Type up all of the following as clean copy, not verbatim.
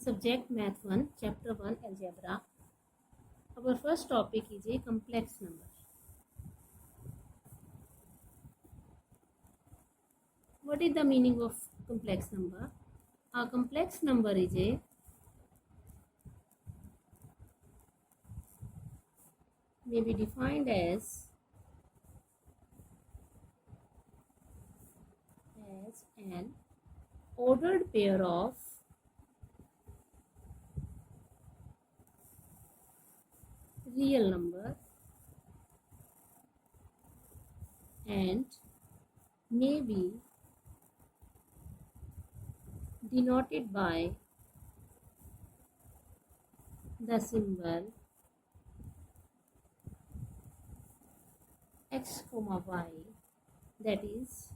Subject Math 1, Chapter 1, Algebra. Our first topic is a complex number. What is the meaning of complex number? A complex number is may be defined as an ordered pair of real number and may be denoted by the symbol x comma y, that is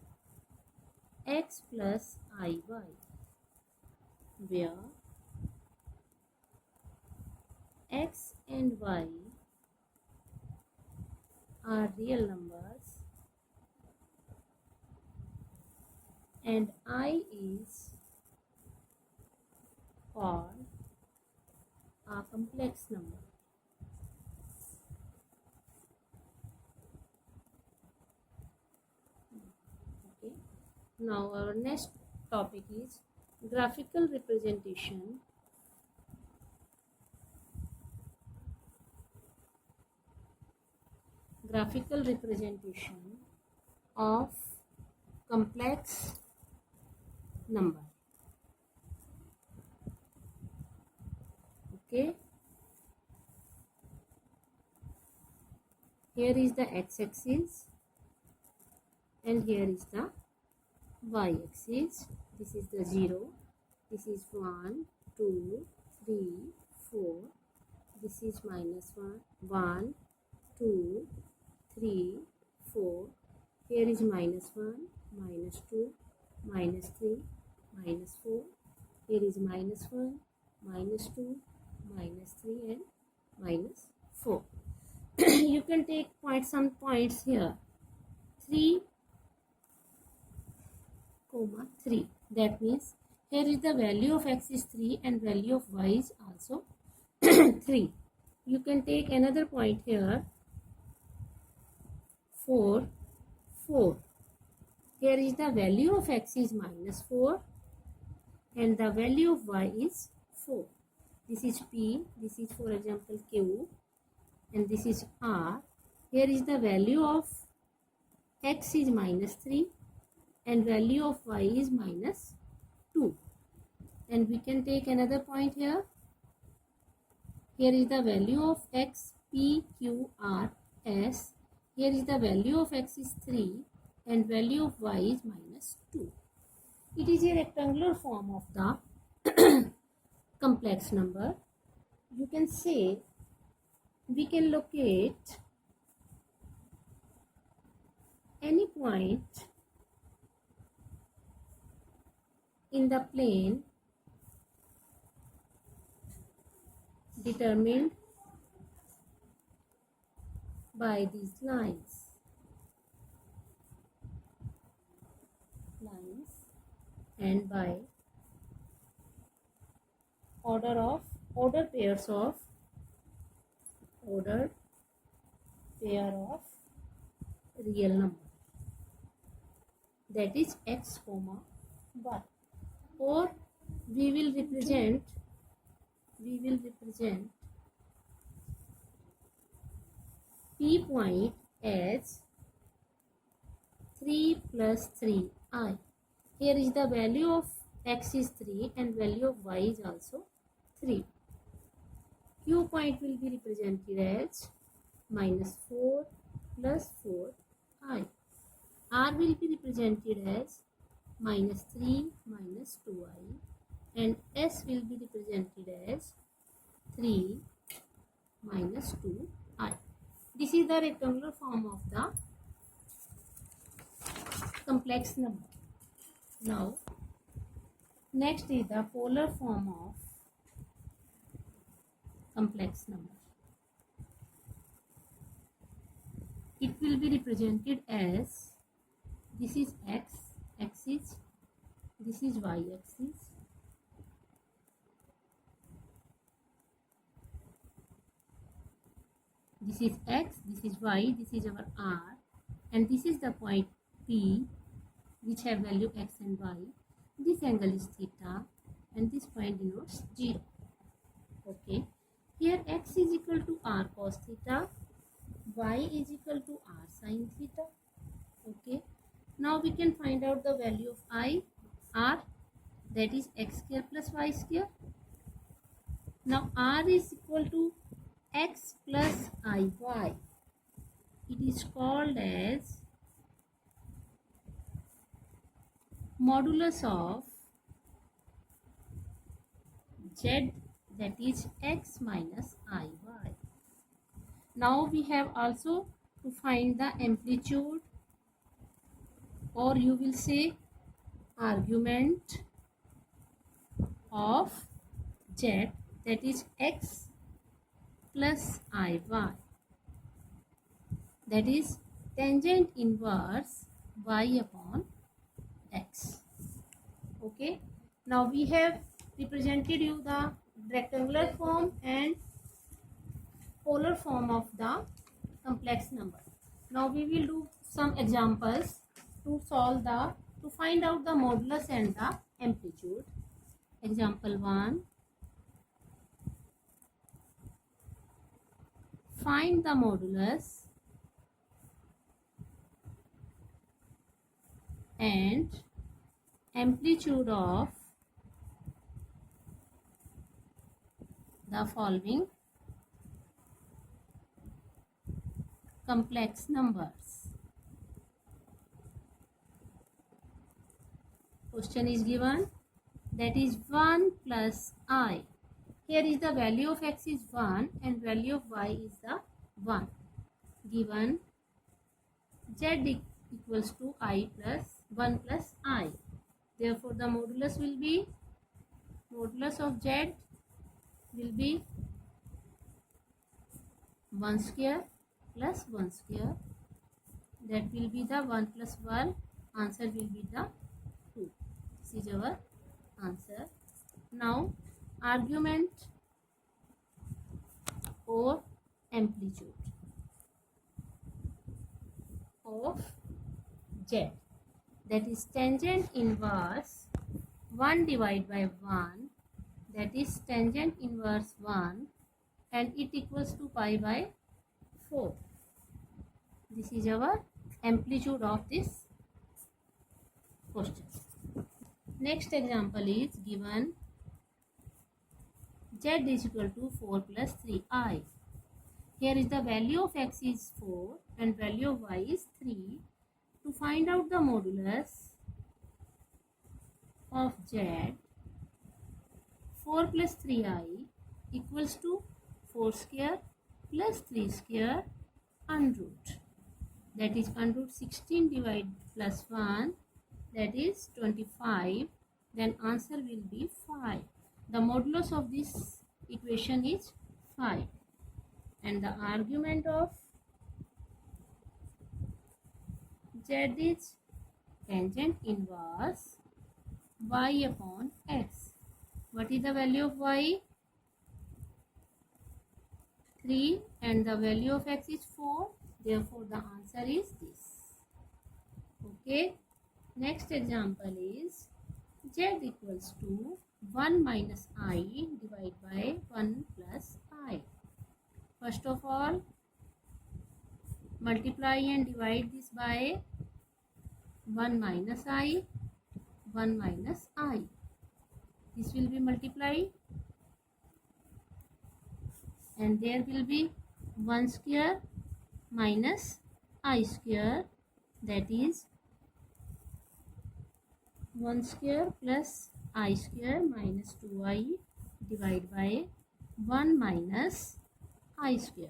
x plus iy, where x and y are real numbers and I is called a complex number. Okay. Now our next topic is graphical representation of complex number. Okay, here is the x-axis and here is the y-axis. This is the 0, this is 1, 2, 3, 4, this is minus 1, 1, 2, 3, 4, here is minus 1, minus 2, minus 3, minus 4, here is minus 1, minus 2, minus 3 and minus 4. You can take some points here, 3, 3. That means here is the value of x is 3 and value of y is also 3. You can take another point here, 4, 4. Here is the value of x is minus 4 and the value of y is 4. This is P, this is for example Q and this is R. Here is the value of x is minus 3 and value of y is minus 2. And we can take another point here. Here is the value of x, P, Q, R, S. Here is the value of x is 3 and value of y is minus 2. It is a rectangular form of the complex number. You can say we can locate any point in the plane determined by these lines and by ordered pair of real number, that is x comma y. Or we will represent P point as 3 plus 3i. Here is the value of x is 3 and value of y is also 3. Q point will be represented as minus 4 plus 4i. R will be represented as minus 3 minus 2i and S will be represented as 3 minus 2i. This is the rectangular form of the complex number. Now, next is the polar form of complex number. It will be represented as, this is x axis, this is y axis, This is x, this is y, this is our r, and this is the point P which have value x and y. This angle is theta and this point denotes 0. Okay, here x is equal to r cos theta, y is equal to r sin theta. Okay, now we can find out the value of r, that is x square plus y square. Now r is equal to x plus iy. It is called as modulus of z, that is x minus iy. Now we have also to find the amplitude, or you will say argument of z, that is x plus iy, that is tangent inverse y upon x. Okay, now we have represented you the rectangular form and polar form of the complex number. Now we will do some examples to find out the modulus and the amplitude. Example 1. Find the modulus and amplitude of the following complex numbers. Question is given, that is 1 plus I. Here is the value of x is 1 and value of y is the 1. Given z equals to I plus 1 plus I. Therefore, the modulus will be, modulus of z will be 1 square plus 1 square. That will be the 1 plus 1. Answer will be the 2. This is our answer. Now, argument or amplitude of z, that is tangent inverse 1 divided by 1, that is tangent inverse 1, and it equals to pi by 4. This is our amplitude of this question. Next example is given, z is equal to 4 plus 3i. Here is the value of x is 4 and value of y is 3. To find out the modulus of z, 4 plus 3i equals to 4 square plus 3 square under root. That is under root 16 divided plus 1, that is 25. Then answer will be 5. The modulus of this equation is 5. And the argument of z is tangent inverse y upon x. What is the value of y? 3, and the value of x is 4. Therefore, the answer is this. Okay. Next example is z equals to 1 minus I divided by 1 plus I. First of all, multiply and divide this by 1 minus I, 1 minus I. This will be multiplied and there will be 1 square minus I square, that is 1 square plus I square minus 2I divided by 1 minus I square.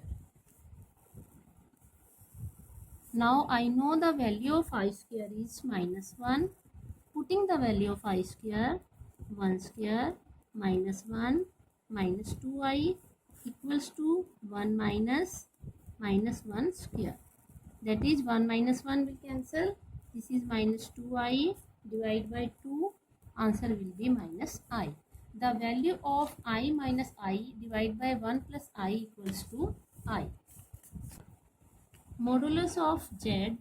Now I know the value of I square is minus 1. Putting the value of I square, 1 square minus 1 minus 2I equals to 1 minus 1 square. That is 1 minus 1 will cancel. This is minus 2I divided by 2. Answer will be minus I. The value of I minus I divided by 1 plus I equals to I. modulus of z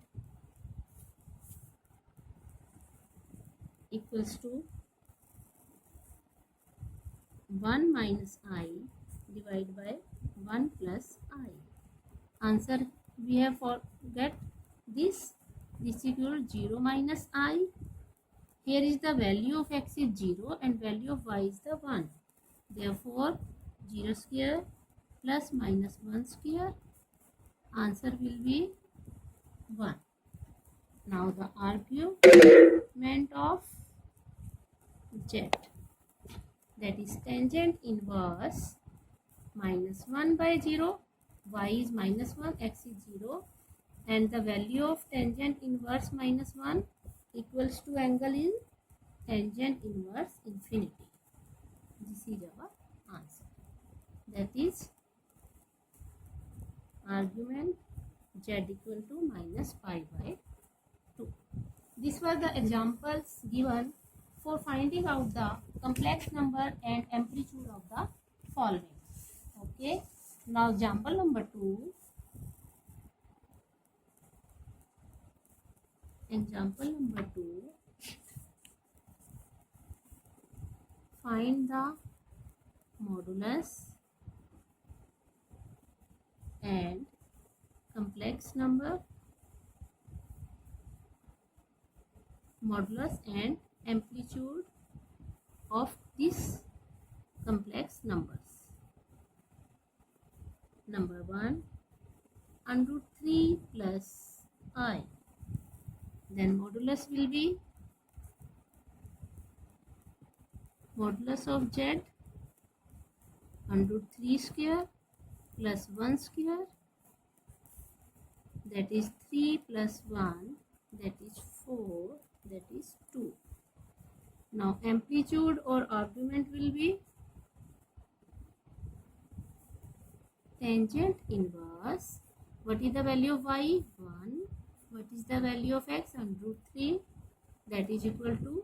equals to 1 minus I divided by 1 plus I. Answer we have forget this. This equal 0 minus I. Here is the value of x is 0 and value of y is the 1. Therefore 0 square plus minus 1 square. Answer will be 1. Now the argument of z, that is tangent inverse minus 1 by 0, y is minus 1, x is 0, and the value of tangent inverse minus 1 equals to angle in tangent inverse infinity. This is our answer. That is argument z equal to minus pi by 2. These were the examples given for finding out the complex number and amplitude of the following. Okay. Now example number 2. Example number 2. Find the modulus and complex number, modulus and amplitude of these complex numbers. Number 1, under 3 plus I. Then modulus will be modulus of z under 3 square plus 1 square, that is 3 plus 1, that is 4, that is 2. Now amplitude or argument will be tangent inverse. What is the value of y? 1. What is the value of x? Under 3, that is equal to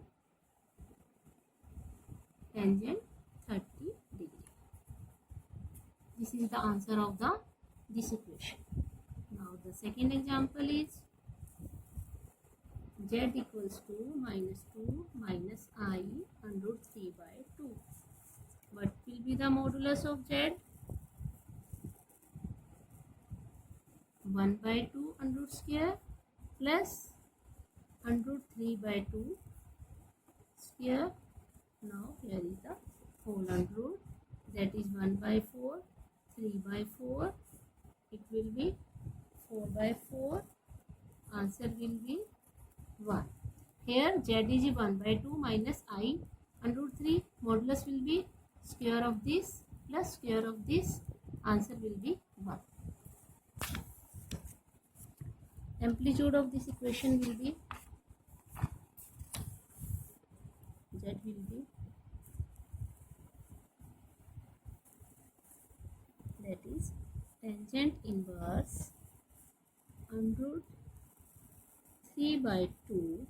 tangent 30 degree. This is the answer of this equation. Now the second example is z equals to minus 2 minus I under 3 by 2. What will be the modulus of z? 1 by 2 under square plus under 3 by 2 square. Now here is the whole under root, that is 1 by 4, 3 by 4, it will be 4 by 4, answer will be 1. Here z is 1 by 2 minus I under 3, modulus will be square of this plus square of this, answer will be 1. Amplitude of this equation will be z will be, that is tangent inverse under 3 by 2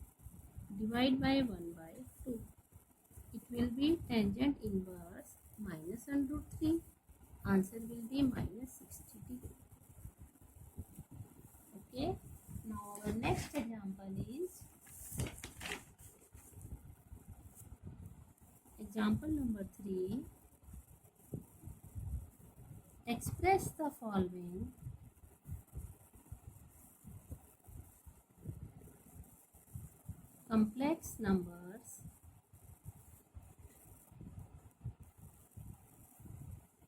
divided by 1 by 2. It will be tangent inverse minus under 3. Answer will be minus 60 degree. Okay. Now our next example is example number 3. Express the following complex numbers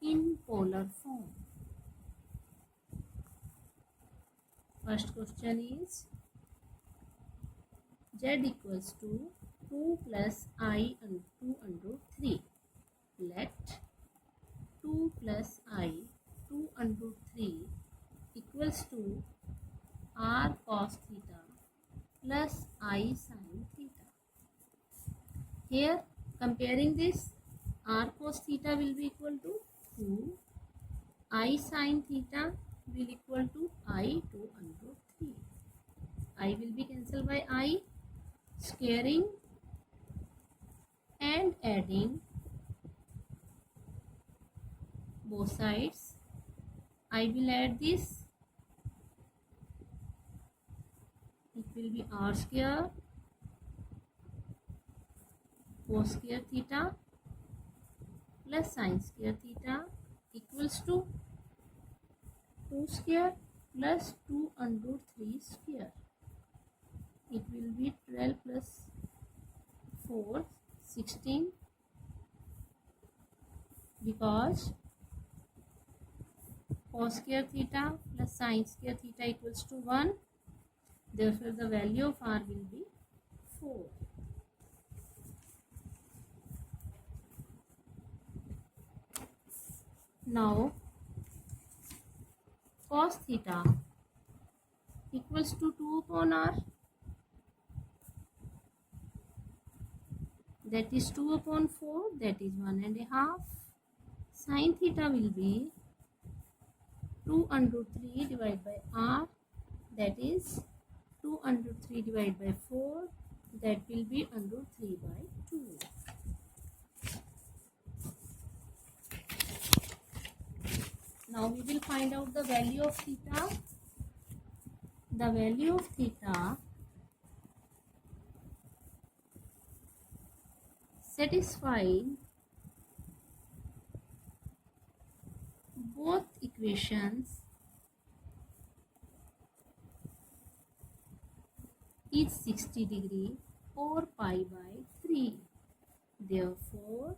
in polar form. First question is z equals to 2 plus I and 2 under 3. Let 2 plus I 2 under 3 equals to r cos theta plus I sin theta. Here comparing this, r cos theta will be equal to 2, I sin theta will equal to I 2 under 3. I will be cancelled by I, squaring and adding both sides. I will add this will be r square cos square theta plus sin square theta equals to 2 square plus 2 under root 3 square. It will be 12 plus 4, 16, because cos square theta plus sin square theta equals to 1. Therefore, the value of r will be 4. Now, cos theta equals to 2 upon r, that is 2 upon 4, that is 1.5. Sin theta will be 2 under 3 divided by r, that is 2 under 3 divided by 4, that will be under 3 by 2. Now we will find out the value of theta. The value of theta satisfying both equations is 60 degree or pi by 3. Therefore,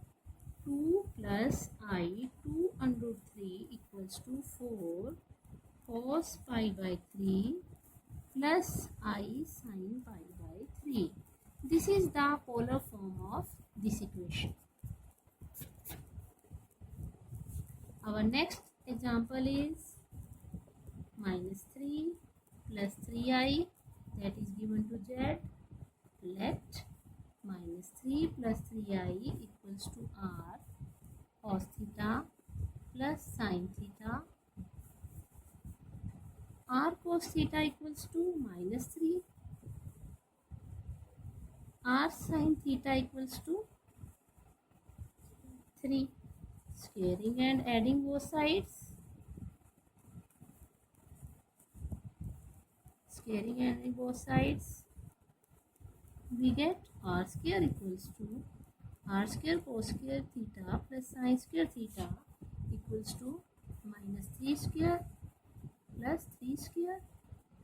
2 plus I 2 under 3 equals to 4 cos pi by 3 plus I sin pi by 3. This is the polar form of this equation. Our next example is minus 3 plus 3i, that is given to z. Let minus 3 plus 3i equals to r cos theta plus sin theta. R cos theta equals to minus 3. R sin theta equals to 3. Squaring and adding both sides. Squaring and adding both sides. We get r square equals to r square cos square theta plus sin square theta equals to minus 3 square plus 3 square,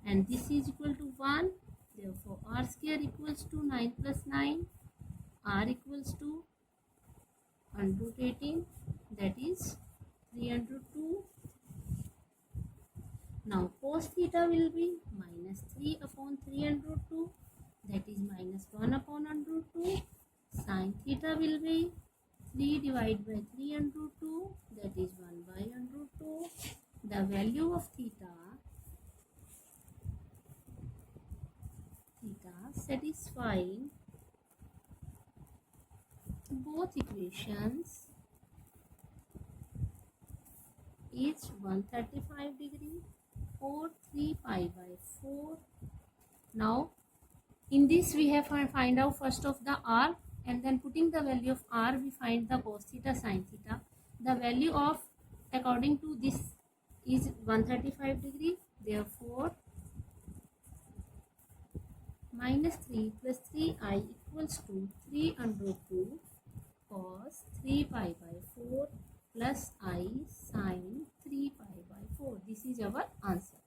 and this is equal to 1. Therefore, r square equals to 9 plus 9. R equals to under root 18, that is 3 under 2. Now, cos theta will be minus 3 upon 3 under root 2, that is minus 1 upon under root 2. Sin theta will be 3 divided by 3 under root 2, that is 1 by under root 2. The value of theta satisfying both equations is 135 degree or 3 pi by 4. Now, in this we have to find out first of the r, and then putting the value of r we find the cos theta sin theta. The value of according to this is 135 degree. Therefore, minus 3 plus 3i equals to 3 under 2 cos 3 pi by 4 plus I sin 3 pi by 4. This is our answer.